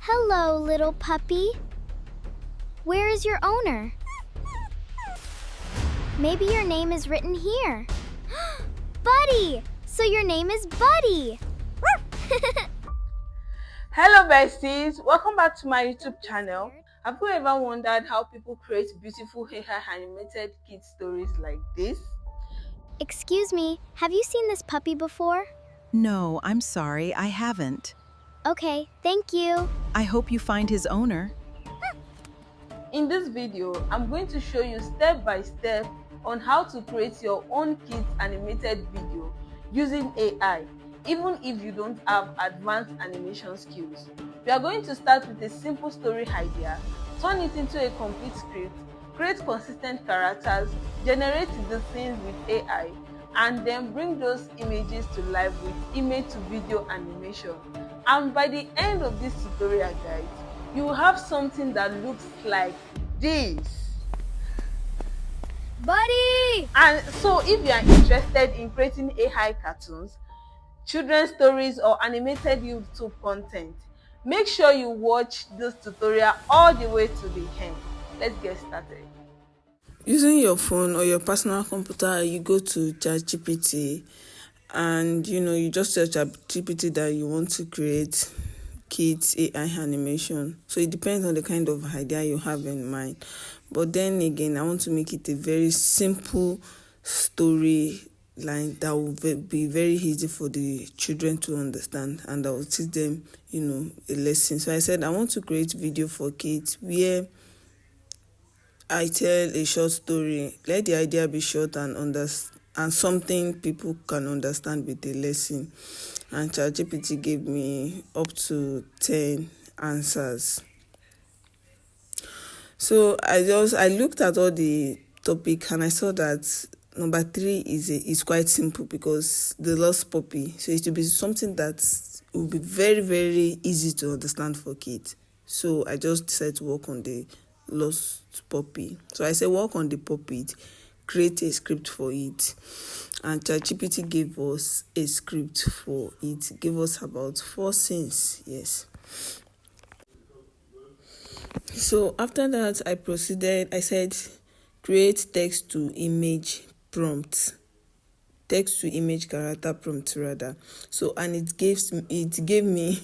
Hello, little puppy. Where is your owner? Maybe your name is written here. Buddy! So your name is Buddy! Hello besties, welcome back to my YouTube channel. Have you ever wondered how people create beautiful AI animated kid stories like this? Excuse me, have you seen this puppy before? No, I'm sorry, I haven't. Okay, thank you. I hope you find his owner. In this video, I'm going to show you step by step on how to create your own kids animated video using AI, even if you don't have advanced animation skills. We are going to start with a simple story idea, turn it into a complete script, create consistent characters, generate the scenes with AI, and then bring those images to life with image to video animation. And by the end of this tutorial, guys, you will have something that looks like this. Buddy! And so if you are interested in creating AI cartoons, children's stories or animated YouTube content, make sure you watch this tutorial all the way to the end. Let's get started. Using your phone or your personal computer, you go to ChatGPT and you just tell ChatGPT that you want to create kids AI animation. So it depends on the kind of idea you have in mind. But then again, I want to make it a very simple story line that will be very easy for the children to understand, and that will teach them, a lesson. So I said I want to create video for kids where I tell a short story. Let the idea be short and something people can understand with a lesson. And ChatGPT gave me up to 10 answers. So I looked at all the topic and I saw that number 3 is quite simple because the lost puppy. So it will be something that will be very, very easy to understand for kids. So I just decided to work on the lost puppy. So I said work on the puppy, create a script for it. And ChatGPT gave us a script for it. Gave us about 4 scenes. Yes. So after that, I said create text to image prompt. Text to image character prompt rather. So and it gave me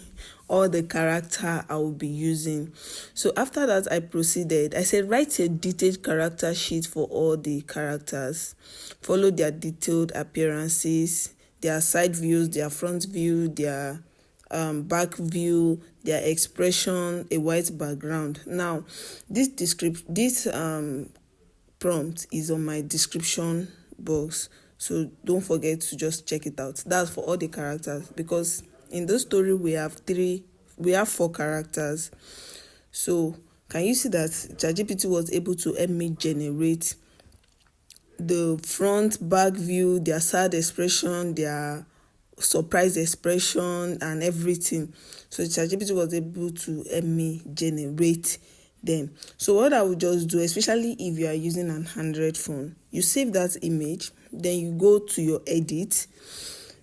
all the character I will be using. So after that I proceeded. I said write a detailed character sheet for all the characters. Follow their detailed appearances, their side views, their front view, their back view, their expression, a white background. Now this prompt is on my description box, so don't forget to just check it out. That's for all the characters, because in this story we have 4 characters. So can you see that ChatGPT was able to help me generate the front, back view, their sad expression, their surprise expression and everything. So ChatGPT was able to help me generate them. So what I would just do, especially if you are using an Android phone, you save that image, then you go to your edit,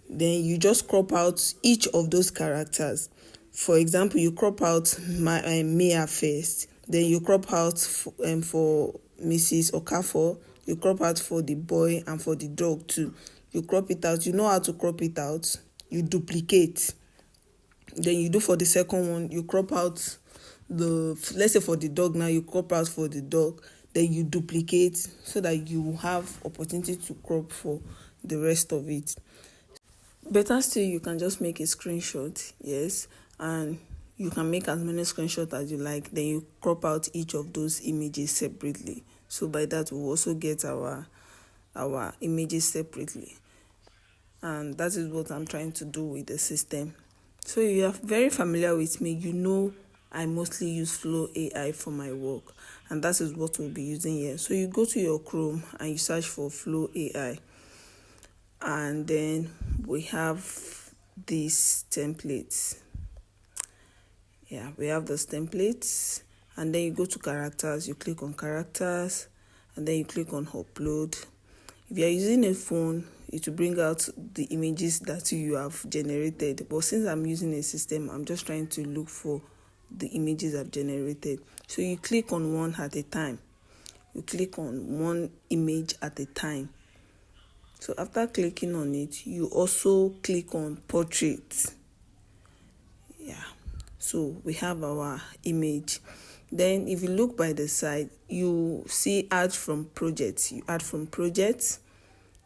then you just crop out each of those characters. For example, you crop out Mia first, then you crop out for Mrs. Okafor, you crop out for the boy and for the dog too. You crop it out. You know how to crop it out. You duplicate. Then you do for the second one. You crop out let's say for the dog now, you crop out for the dog. Then you duplicate so that you have opportunity to crop for the rest of it. Better still, you can just make a screenshot, yes, and you can make as many screenshots as you like. Then you crop out each of those images separately. So by that, we'll also get our images separately. And that is what I'm trying to do with the system. So if you are very familiar with me, I mostly use Flow AI for my work, and that is what we'll be using here. So you go to your Chrome and you search for Flow AI, and then we have these templates. Yeah, we have those templates, and then you go to characters, you click on characters, and then you click on upload. If you are using a phone, it will bring out the images that you have generated. But since I'm using a system, I'm just trying to look for the images I've generated. So you click on one at a time. You click on one image at a time. So after clicking on it, you also click on portrait. Yeah. So we have our image. Then if you look by the side, you see add from project. You add from project,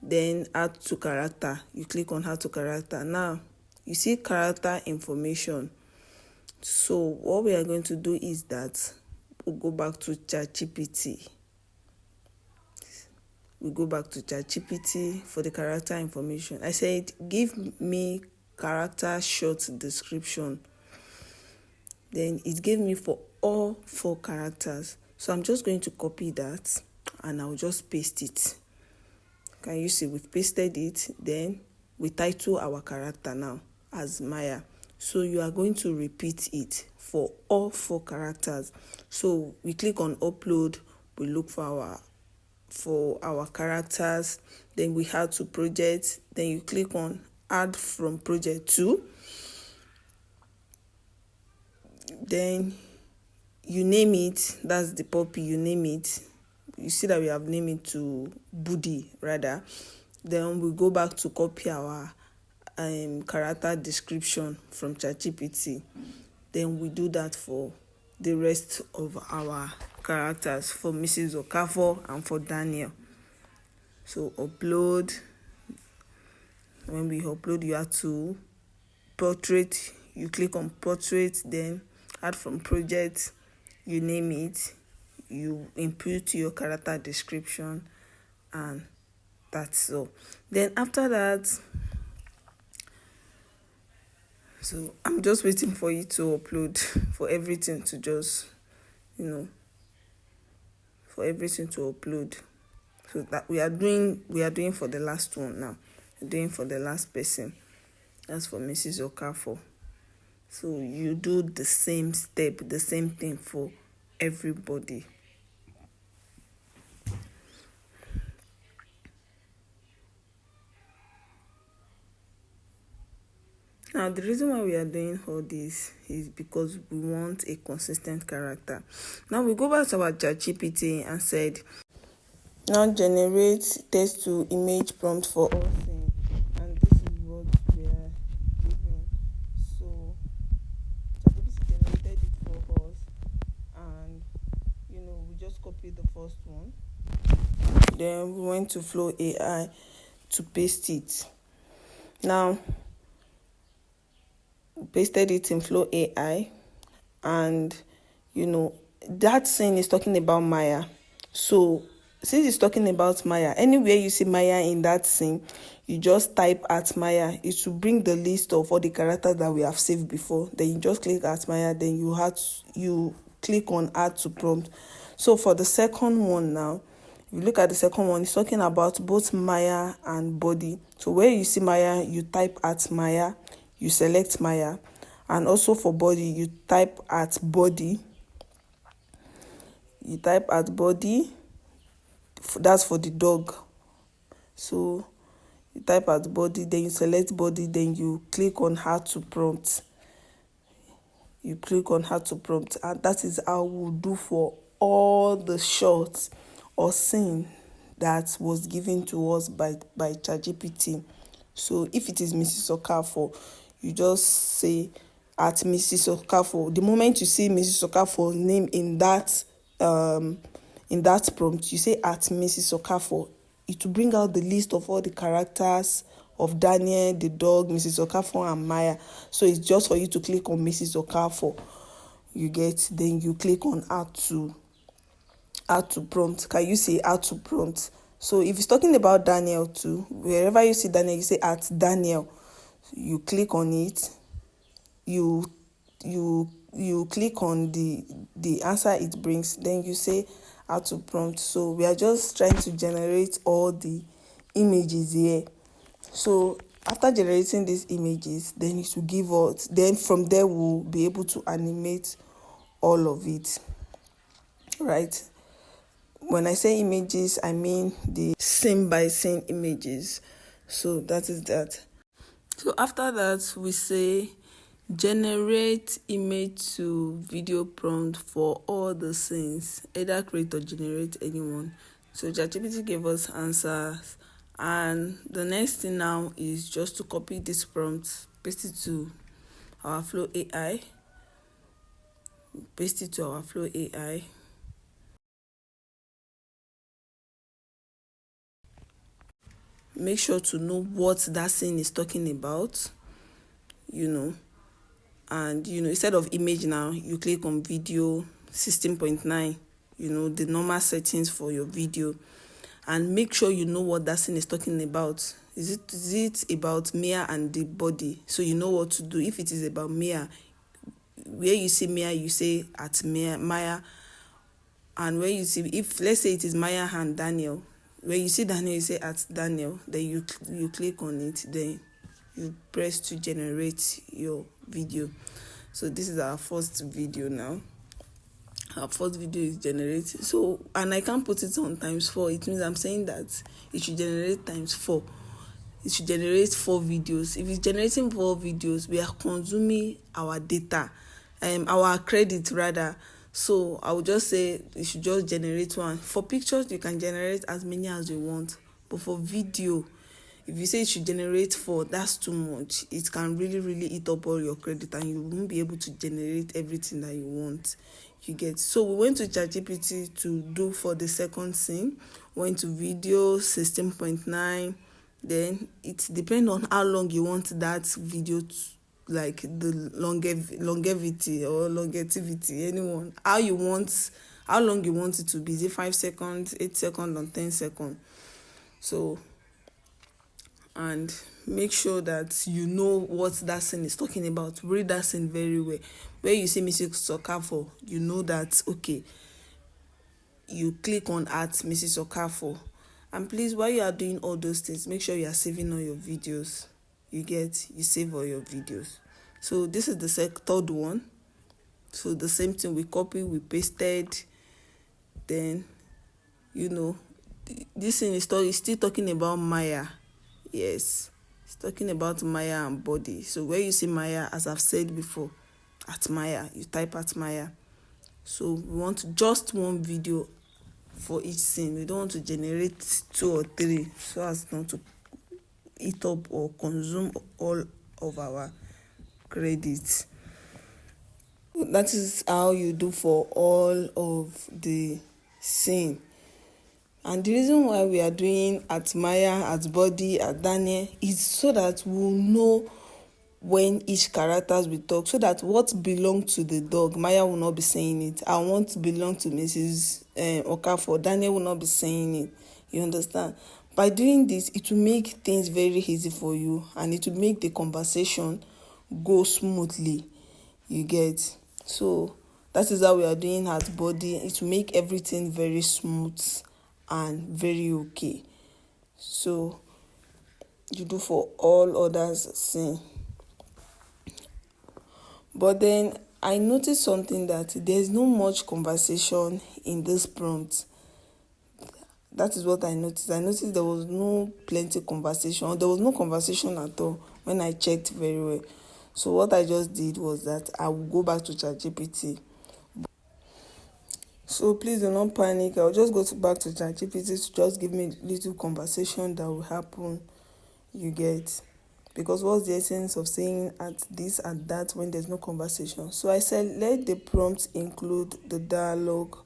then add to character. You click on add to character. Now you see character information. So what we are going to do is that we'll go back to ChatGPT. We go back to ChatGPT for the character information. I said, give me character short description. Then it gave me for all 4 characters. So I'm just going to copy that and I'll just paste it. Can you see we've pasted it? Then we title our character now as Maya. So you are going to repeat it for all 4 characters. So we click on upload, we look for our characters, then we add to project, then you click on add from project to, then you name it. That's the puppy, you name it. You see that we have named it to Buddy rather. Then we go back to copy our character description from ChatGPT. Then we do that for the rest of our characters, for Mrs. Okafor and for Daniel. So upload. When we upload, you have to portrait. You click on portrait, then add from project, you name it, you input your character description, and that's all. Then after that, so I'm just waiting for you to upload, for everything to just, for everything to upload. So that we are doing for the last one now. We're doing for the last person. That's for Mrs. Okafor. So you do the same step, the same thing for everybody. Now, the reason why we are doing all this is because we want a consistent character. Now, we go back to our ChatGPT and said, now generate text to image prompt for us. And this is what we are given. So, ChatGPT generated it for us. And, we just copied the first one. Then we went to Flow AI to paste it. Now, pasted it in Flow AI, and that scene is talking about Maya. So since it's talking about Maya, anywhere you see Maya in that scene, you just type at Maya. It will bring the list of all the characters that we have saved before. Then you just click at Maya, then you click on add to prompt. So for the second one now, if you look at the second one, it's talking about both Maya and body. So where you see Maya, you type at Maya, you select Maya, and also for body, you type at body. You type at body. That's for the dog. So you type at body, then you select body, then you click on how to prompt. You click on how to prompt, and that is how we'll do for all the shots or scene that was given to us by ChatGPT. So if it is Mrs. Okafor, you just say at Mrs. Okafor. The moment you see Mrs. Okafor's name in that prompt, you say at Mrs. Okafor. It will bring out the list of all the characters of Daniel, the dog, Mrs. Okafor, and Maya. So it's just for you to click on Mrs. Okafor. You get, then you click on add to prompt. Can you say add to prompt? So if it's talking about Daniel too, wherever you see Daniel, you say at Daniel. You click on it. You click on the answer it brings. Then you say add to prompt. So we are just trying to generate all the images here. So after generating these images, then it will give us. Then from there we'll be able to animate all of it. Right? When I say images, I mean the scene by scene images. So that is that. So after that, we say Generate image to video prompt for all the scenes, either create or generate anyone. So ChatGPT gave us answers, and the next thing now is just to copy this prompt, paste it to our Flow AI. Paste it to our Flow AI. Make sure to know what that scene is talking about, and instead of image now, you click on video 16.9, the normal settings for your video, and make sure you know what that scene is talking about. Is it about Mia and the body? So you know what to do. If it is about Mia, where you see Mia, you say at Maya, and where you see, if let's say it is Maya and Daniel, where you see Daniel, you say at Daniel, then you click on it, then you press to generate your video. So this is our first video now. Our first video is generated. So, and I can't put it on ×4. It means I'm saying that it should generate ×4. It should generate 4 videos. If it's generating 4 videos, we are consuming our data, our credit rather. So I would just say you should just generate 1. For pictures, you can generate as many as you want. But for video, if you say it should generate 4, that's too much. It can really eat up all your credit, and you won't be able to generate everything that you want. You get. So we went to ChatGPT to do for the second scene. Went to video 16.9. Then it depends on how long you want that video to, like the longevity or longevity, anyone. How long you want it to be. Is it 5 seconds, 8 seconds, or 10 seconds? So, and make sure that you know what that scene is talking about. Read that scene very well. Where you see Mrs. Okafor, you know that, okay, you click on at Mrs. Okafor. And please, while you are doing all those things, make sure you are saving all your videos. You save all your videos. So this is the third one. So the same thing, we copy, we pasted. Then, this thing is still talking about Maya. Yes, it's talking about Maya and body. So where you see Maya, as I've said before, at Maya, you type at Maya. So we want just 1 video for each scene. We don't want to generate 2 or 3 so as not to eat up or consume all of our credits. That is how you do for all of the scene. And the reason why we are doing at Maya, at body, at Daniel is so that we'll know when each characters will talk, so that what belongs to the dog, Maya will not be saying it. I want to belong to Mrs. Okafor, Daniel will not be saying it. You understand? By doing this, it will make things very easy for you, and it will make the conversation go smoothly. You get? So that is how we are doing at body. It will make everything very smooth and very okay. So you do for all others same. But then I noticed something, that there's no much conversation in this prompt. That is what I noticed. I noticed there was no plenty conversation. There was no conversation at all when I checked very well. So what I just did was that I will go back to ChatGPT. So please do not panic. I'll just go back to ChatGPT to just give me little conversation that will happen. You get? Because what's the essence of saying at this, at that, when there's no conversation? So I said, let the prompt include the dialogue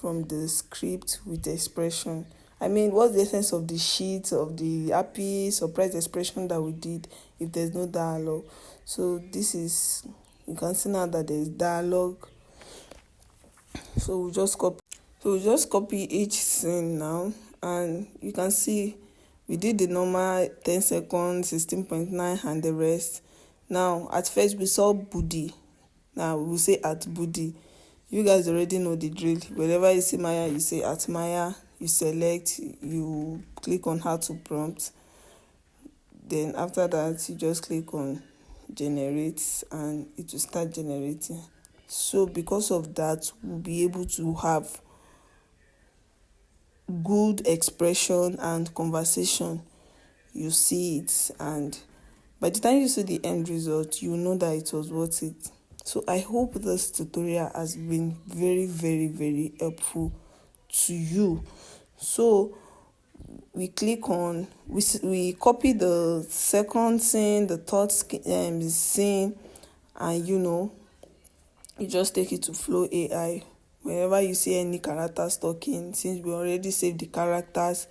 from the script with expression. I mean, what's the essence of the sheet, of the happy, surprise expression that we did if there's no dialogue? So this is, you can see now that there is dialogue. So we just copy each scene now, and you can see we did the normal 10 seconds, 16.9, and the rest. Now, at first we saw booty. Now we will say at booty. You guys already know the drill. Wherever you see Maya, you say at Maya. You select, you click on how to prompt. Then after that, you just click on generate, and it will start generating. So because of that, we'll be able to have good expression and conversation. You see it, and By the time you see the end result, you know that it was worth it. So I hope this tutorial has been very, very, very helpful to you. So we click on, we copy the second scene, the third scene, and you just take it to Flow AI. Whenever you see any characters talking, since we already saved the characters,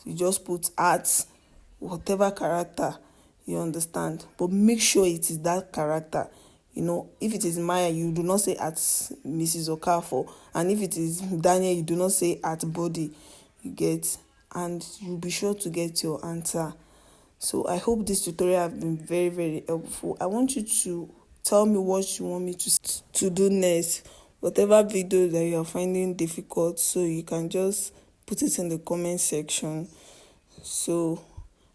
you just put at whatever character, you understand, but make sure it is that character. If it is Maya, you do not say at Mrs. Okafor, and if it is Daniel, you do not say at Body, you get, and you'll be sure to get your answer. So I hope this tutorial has been very, very helpful. I want you to tell me what you want me to do next, whatever video that you are finding difficult, so you can just put it in the comment section. So,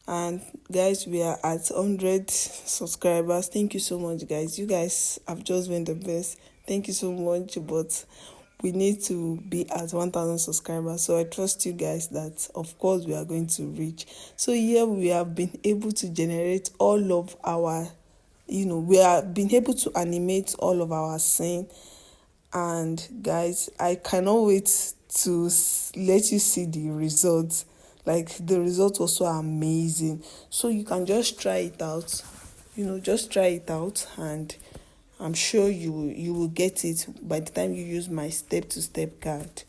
and guys, we are at 100 subscribers. Thank you so much, guys. You guys have just been the best. Thank you so much, but we need to be at 1,000 subscribers. So I trust you guys that of course we are going to reach. So here we have been able to generate all of our, we have been able to animate all of our scene. And guys, I cannot wait to let you see the results. Like, the result was so amazing. So you can just try it out. Just try it out, and I'm sure you will get it by the time you use my step-to-step guide.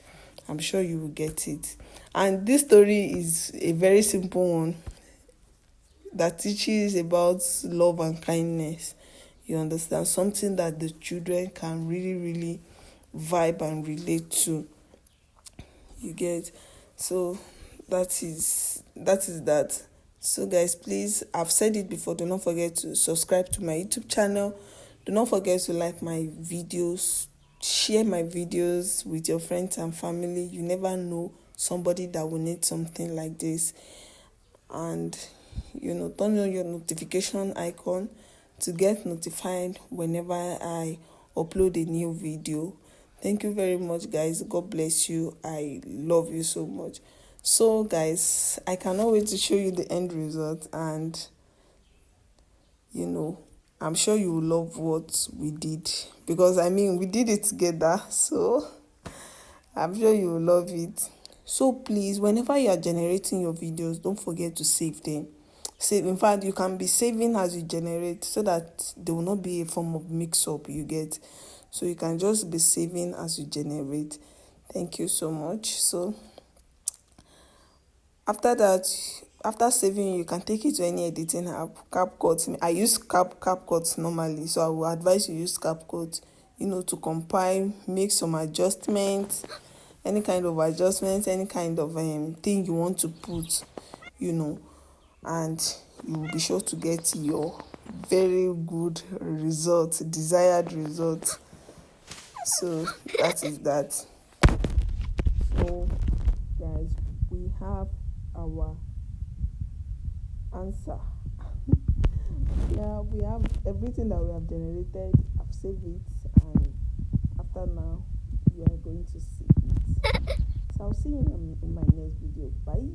I'm sure you will get it. And this story is a very simple one that teaches about love and kindness. You understand? Something that the children can really, really vibe and relate to. You get? So that is that. So guys, please, I've said it before, do not forget to subscribe to my YouTube channel. Do not forget to like my videos, share my videos with your friends and family. You never know somebody that will need something like this. And turn on your notification icon to get notified whenever I upload a new video. Thank you very much, guys. God bless you. I love you so much. So guys, I cannot wait to show you the end result, and I'm sure you will love what we did, because we did it together, so I'm sure you will love it. So please, whenever you are generating your videos, don't forget to save them. In fact, you can be saving as you generate, so that there will not be a form of mix-up, you get. So you can just be saving as you generate. Thank you so much. So after that, after saving, you can take it to any editing app. CapCut, I use CapCut normally, so I will advise you use CapCut, to compile, make some adjustments, any kind of adjustments, any kind of thing you want to put, and you will be sure to get your very good result, desired result. So that is that. So guys, we have our answer. Yeah, we have everything that we have generated. I've saved it, and after now you are going to see it. So I'll see you in my next video. Bye.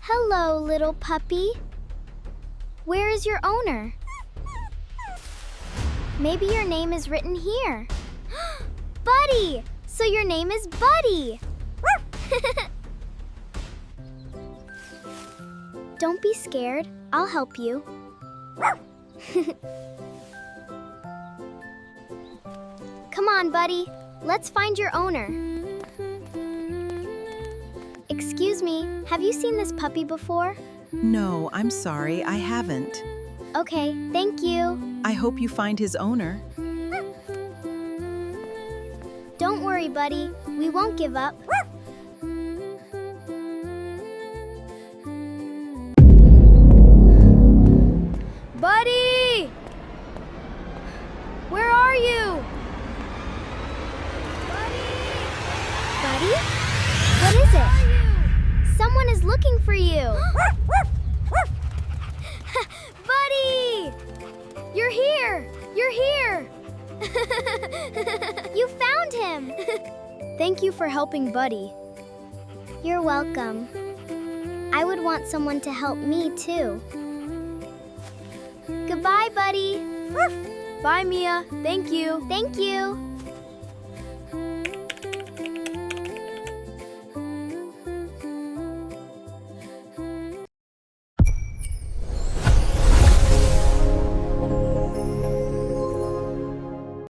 Hello, little puppy. Where is your owner? Maybe your name is written here. Buddy! So your name is Buddy! Don't be scared. I'll help you. Come on, Buddy. Let's find your owner. Excuse me, have you seen this puppy before? No, I'm sorry, I haven't. Okay, thank you. I hope you find his owner. Don't worry, Buddy. We won't give up. Buddy! Where are you? Buddy? What is it? Someone is looking for you. Buddy! You're here! You're here! You found him! Thank you for helping Buddy. You're welcome. I would want someone to help me, too. Goodbye, Buddy. Bye, Mia. Thank you. Thank you.